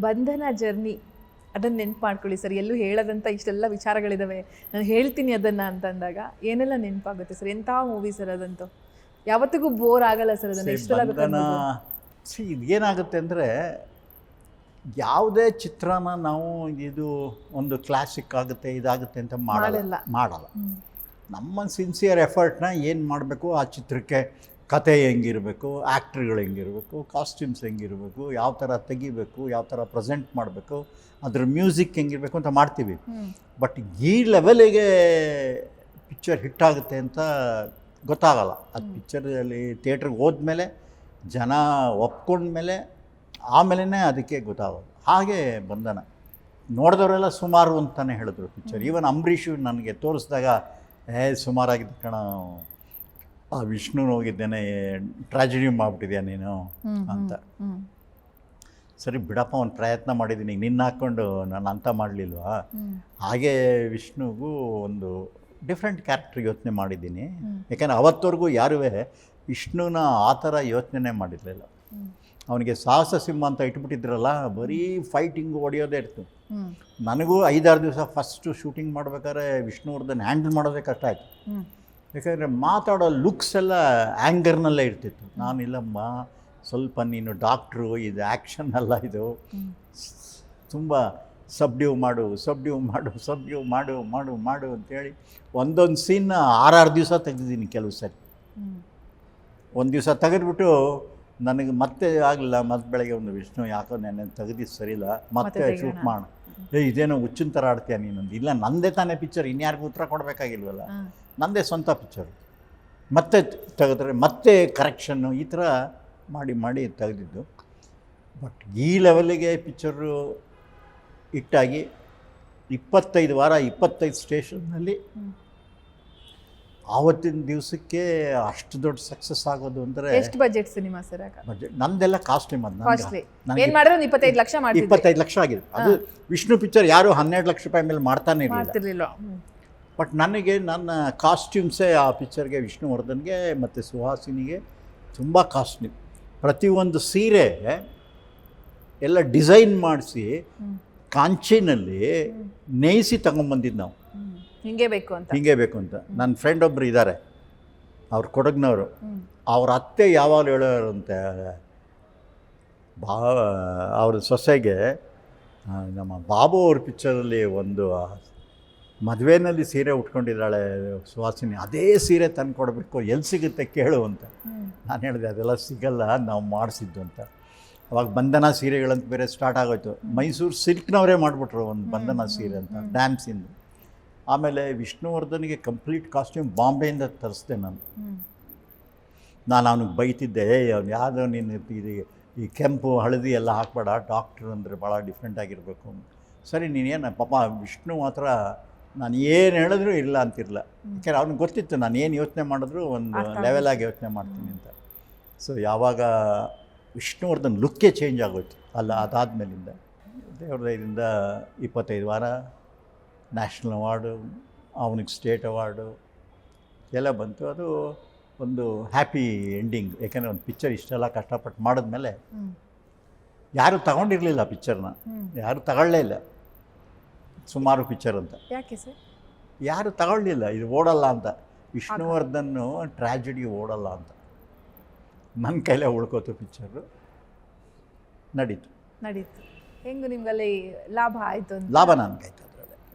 ಬಂಧನ ಜರ್ನಿ ಅದನ್ನು ನೆನ್ಪು ಮಾಡ್ಕೊಳ್ಳಿ ಸರ್. ಎಲ್ಲೂ ಹೇಳೋದಂತ ಇಷ್ಟೆಲ್ಲ ವಿಚಾರಗಳಿದಾವೆ, ನಾನು ಹೇಳ್ತೀನಿ ಅದನ್ನು ಅಂತಂದಾಗ ಏನೆಲ್ಲ ನೆನಪಾಗುತ್ತೆ ಸರ್? ಎಂಥ ಮೂವಿ ಸರ್ ಅದಂತೂ, ಯಾವತ್ತಿಗೂ ಬೋರ್ ಆಗಲ್ಲ ಸರ್ ಅದನ್ನು ಎಷ್ಟೆಲ್ಲ ಬೇಕಾದ್ರೆ. ಇದೇನಾಗುತ್ತೆ ಅಂದರೆ, ಯಾವುದೇ ಚಿತ್ರನ ನಾವು ಇದು ಒಂದು ಕ್ಲಾಸಿಕ್ ಆಗುತ್ತೆ ಇದಾಗುತ್ತೆ ಅಂತ ಮಾಡಲ್ಲ. ನಮ್ಮ ಸಿನ್ಸಿಯರ್ ಎಫರ್ಟ್ನ ಏನು ಮಾಡಬೇಕು, ಆ ಚಿತ್ರಕ್ಕೆ ಕತೆ ಹೆಂಗಿರಬೇಕು, ಆ್ಯಕ್ಟ್ರ್ಗಳು ಹೆಂಗಿರಬೇಕು, ಕಾಸ್ಟ್ಯೂಮ್ಸ್ ಹೆಂಗಿರಬೇಕು, ಯಾವ ಥರ ತೆಗಿಬೇಕು, ಯಾವ ಥರ ಪ್ರೆಸೆಂಟ್ ಮಾಡಬೇಕು, ಅದ್ರ ಮ್ಯೂಸಿಕ್ ಹೆಂಗಿರಬೇಕು ಅಂತ ಮಾಡ್ತೀವಿ. ಬಟ್ ಈ ಲೆವೆಲಿಗೆ ಪಿಕ್ಚರ್ ಹಿಟ್ಟಾಗುತ್ತೆ ಅಂತ ಗೊತ್ತಾಗಲ್ಲ. ಅದು ಪಿಕ್ಚರಲ್ಲಿ ಥಿಯೇಟ್ರಿಗೆ ಹೋದ್ಮೇಲೆ ಜನ ಒಪ್ಕೊಂಡ್ಮೇಲೆ ಆಮೇಲೆ ಅದಕ್ಕೆ ಗೊತ್ತಾಗೋದು. ಹಾಗೆ ಬಂಧನ ನೋಡಿದವರೆಲ್ಲ ಸುಮಾರು ಅಂತಲೇ ಹೇಳಿದ್ರು ಪಿಕ್ಚರ್. ಈವನ್ ಅಂಬರೀಷು ನನಗೆ ತೋರಿಸಿದಾಗ ಸುಮಾರಾಗಿದ್ದ ಕಣ, ಆ ವಿಷ್ಣು ಹೋಗಿದ್ದೇನೆ, ಟ್ರಾಜಿಡಿ ಮಾಡಿಬಿಟ್ಟಿದ್ಯಾ ನೀನು ಅಂತ. ಸರಿ ಬಿಡಪ್ಪ, ಒಂದು ಪ್ರಯತ್ನ ಮಾಡಿದ್ದೀನಿ, ನಿನ್ನ ಹಾಕ್ಕೊಂಡು ನಾನು ಅಂತ ಮಾಡಲಿಲ್ವಾ. ಹಾಗೆ ವಿಷ್ಣುಗೂ ಒಂದು ಡಿಫ್ರೆಂಟ್ ಕ್ಯಾರೆಕ್ಟರ್ ಯೋಚನೆ ಮಾಡಿದ್ದೀನಿ. ಯಾಕೆಂದರೆ ಅವತ್ತವರೆಗೂ ಯಾರೂ ವಿಷ್ಣುನ ಆ ಥರ ಯೋಚನೆ ಮಾಡಿರಲಿಲ್ಲ. ಅವನಿಗೆ ಸಾಹಸ ಸಿಂಹ ಅಂತ ಇಟ್ಬಿಟ್ಟಿದ್ರಲ್ಲ, ಬರೀ ಫೈಟಿಂಗು ಹೊಡೆಯೋದೇ ಇರ್ತು. ನನಗೂ 5-6 ದಿವಸ ಫಸ್ಟು ಶೂಟಿಂಗ್ ಮಾಡ್ಬೇಕಾದ್ರೆ ವಿಷ್ಣುವರ್ಧನ್ ಹ್ಯಾಂಡಲ್ ಮಾಡೋದೇ ಕಷ್ಟ ಆಯಿತು. ಯಾಕಂದರೆ ಮಾತಾಡೋ ಲುಕ್ಸ್ ಎಲ್ಲ ಆ್ಯಂಗರ್ನಲ್ಲೇ ಇರ್ತಿತ್ತು. ನಾನಿಲ್ಲಮ್ಮ, ಸ್ವಲ್ಪ ನೀನು ಡಾಕ್ಟ್ರು, ಇದು ಆ್ಯಕ್ಷನ್ ಅಲ್ಲ, ಇದು ತುಂಬ ಸಬ್ಡ್ಯೂ ಮಾಡು ಅಂತೇಳಿ ಒಂದೊಂದು ಸೀನ್ನ 6-6 ದಿವಸ ತೆಗೆದಿದ್ದೀನಿ. ಕೆಲವು ಸರಿ ಒಂದು ದಿವಸ ತೆಗೆದ್ಬಿಟ್ಟು ನನಗೆ ಮತ್ತೆ ಆಗಲಿಲ್ಲ, ಮತ್ತೆ ಬೆಳಗ್ಗೆ ಒಂದು ವಿಷ್ಣು ಯಾಕೋ ನೆನ್ನೆ ತೆಗೆದಿದ್ದು ಸರಿಯಿಲ್ಲ, ಮತ್ತೆ ಶೂಟ್ ಮಾಡು. ಇದೇನೋ ಹುಚ್ಚಿನ ಥರ ಆಡ್ತೀಯ ನೀನೊಂದು. ಇಲ್ಲ, ನಂದೇ ತಾನೇ ಪಿಕ್ಚರ್, ಇನ್ಯಾರಿಗೂ ಉತ್ತರ ಕೊಡಬೇಕಾಗಿಲ್ವಲ್ಲ, ನಂದೇ ಸ್ವಂತ ಪಿಕ್ಚರು. ಮತ್ತೆ ತೆಗೆದ್ರೆ ಮತ್ತೆ ಕರೆಕ್ಷನ್ನು, ಈ ಥರ ಮಾಡಿ ತೆಗೆದಿದ್ದು. ಬಟ್ ಈ ಲೆವೆಲಿಗೆ ಪಿಕ್ಚರು ಹಿಟ್ಟಾಗಿ 25 ವಾರ 25 ಸ್ಟೇಷನ್ನಲ್ಲಿ ಆವತ್ತಿನ ದಿವಸಕ್ಕೆ ಅಷ್ಟು ದೊಡ್ಡ ಸಕ್ಸಸ್ ಆಗೋದು ಅಂದರೆ. ಎಷ್ಟು ಬಜೆಟ್ ಸಿನಿಮಾ ಸರ್? ಬಜೆಟ್ ನಂದೆಲ್ಲ ಕಾಸ್ಟ್ಲಿ. ಏನು ಮಾಡಿದ್ರು 25 ಲಕ್ಷ ಮಾಡಿ 25 ಲಕ್ಷ ಆಗಿದೆ. ಅದು ವಿಷ್ಣು ಪಿಕ್ಚರ್ ಯಾರು 12 ಲಕ್ಷ ರೂಪಾಯಿ ಮೇಲೆ ಮಾಡ್ತಾನೆ ಇರಲಿಲ್ಲ. ಬಟ್ ನನಗೆ ನನ್ನ ಕಾಸ್ಟ್ಯೂಮ್ಸೇ ಆ ಪಿಕ್ಚರ್ಗೆ, ವಿಷ್ಣುವರ್ಧನ್ಗೆ ಮತ್ತು ಸುಹಾಸಿನಿಗೆ ತುಂಬ ಕಾಸ್ಟ್ಲಿ. ಪ್ರತಿಯೊಂದು ಸೀರೆ ಎಲ್ಲ ಡಿಸೈನ್ ಮಾಡಿಸಿ ಕಾಂಚಿನಲ್ಲಿ ನೇಯಿಸಿ ತಗೊಂಬಂದಿದ್ದು ನಾವು. ಹಿಂಗೆ ಬೇಕು ಅಂತ. ನನ್ನ ಫ್ರೆಂಡ್ ಒಬ್ಬರು ಇದ್ದಾರೆ, ಅವ್ರು ಕೊಡಗ್ನವರು. ಅವ್ರ ಅತ್ತೆ ಯಾವಾಗಲೂ ಹೇಳೋರಂತೆ, ಅವ್ರ ಸೊಸೆಗೆ, ನಮ್ಮ ಬಾಬು ಅವ್ರ ಪಿಕ್ಚರಲ್ಲಿ ಒಂದು ಮದುವೆನಲ್ಲಿ ಸೀರೆ ಉಟ್ಕೊಂಡಿದ್ದಾಳೆ ಸುಹಾಸಿನಿ, ಅದೇ ಸೀರೆ ತಂದು ಕೊಡಬೇಕು, ಎಲ್ಲಿ ಸಿಗುತ್ತೆ ಕೇಳು ಅಂತ. ನಾನು ಹೇಳಿದೆ ಅದೆಲ್ಲ ಸಿಗಲ್ಲ, ನಾವು ಮಾಡಿಸಿದ್ದು ಅಂತ. ಅವಾಗ ಬಂಧನ ಸೀರೆಗಳಂತ ಬೇರೆ ಸ್ಟಾರ್ಟ್ ಆಗೋಯ್ತು. ಮೈಸೂರು ಸಿಲ್ಕ್ನವರೇ ಮಾಡಿಬಿಟ್ರು ಒಂದು ಬಂಧನ ಸೀರೆ ಅಂತ, ಡ್ಯಾನ್ಸಿಂದು. ಆಮೇಲೆ ವಿಷ್ಣುವರ್ಧನ್ಗೆ ಕಂಪ್ಲೀಟ್ ಕಾಸ್ಟ್ಯೂಮ್ ಬಾಂಬೆಯಿಂದ ತರಿಸ್ದೆ ನಾನು ಅವನಿಗೆ ಬೈತಿದ್ದೆ, ಅವ್ನು ಯಾವುದೋ ನೀನು ಈ ಕೆಂಪು ಹಳದಿ ಎಲ್ಲ ಹಾಕ್ಬೇಡ, ಡಾಕ್ಟ್ರು ಅಂದರೆ ಭಾಳ ಡಿಫ್ರೆಂಟ್ ಆಗಿರಬೇಕು. ಸರಿ, ನೀನೇನು ಪಾಪ ವಿಷ್ಣು ಮಾತ್ರ ನಾನು ಏನು ಹೇಳಿದ್ರು ಇಲ್ಲ ಅಂತಿರಲ್ಲ. ಯಾಕೆಂದ್ರೆ ಅವ್ನಿಗೆ ಗೊತ್ತಿತ್ತು ನಾನು ಏನು ಯೋಚನೆ ಮಾಡಿದ್ರು ಒಂದು ಲೆವೆಲಾಗಿ ಯೋಚನೆ ಮಾಡ್ತೀನಿ ಅಂತ. ಸೊ ಯಾವಾಗ ವಿಷ್ಣುವರ್ಧನ್ ಲುಕ್ಕೇ ಚೇಂಜ್ ಆಗೋಯ್ತು ಅದಾದಮೇಲಿಂದ. ದೇವ್ರ ದಯದಿಂದ 25 ವಾರ ನ್ಯಾಷನಲ್ ಅವಾರ್ಡು, ಅವನಿಗೆ ಸ್ಟೇಟ್ ಅವಾರ್ಡು ಎಲ್ಲ ಬಂತು. ಅದು ಒಂದು ಹ್ಯಾಪಿ ಎಂಡಿಂಗ್. ಯಾಕೆಂದರೆ ಒಂದು ಪಿಕ್ಚರ್ ಇಷ್ಟೆಲ್ಲ ಕಷ್ಟಪಟ್ಟು ಮಾಡಿದ್ಮೇಲೆ ಯಾರೂ ತಗೊಂಡಿರಲಿಲ್ಲ ಪಿಕ್ಚರ್ನ, ಯಾರೂ ತಗೊಳ್ಳೇ ಇಲ್ಲ. ಸುಮಾರು ಪಿಕ್ಚರ್ ಅಂತ ಯಾಕೆ ಸರ್ ಯಾರು ತಗೊಳ್ಳಿಲ್ಲ, ಇದು ಓಡಲ್ಲ ಅಂತ. ವಿಷ್ಣುವರ್ಧನ್ನು ಟ್ರ್ಯಾಜಿಡಿ ಓಡಲ್ಲ ಅಂತ ನನ್ನ ಕೈಲೇ ಉಳ್ಕೋತು ಪಿಕ್ಚರು. ನಡೀತು. ಹೆಂಗು ನಿಮ್ಗಲ್ಲಿ ಲಾಭ ಆಯಿತು? ಲಾಭ ನನಗಾಯ್ತು.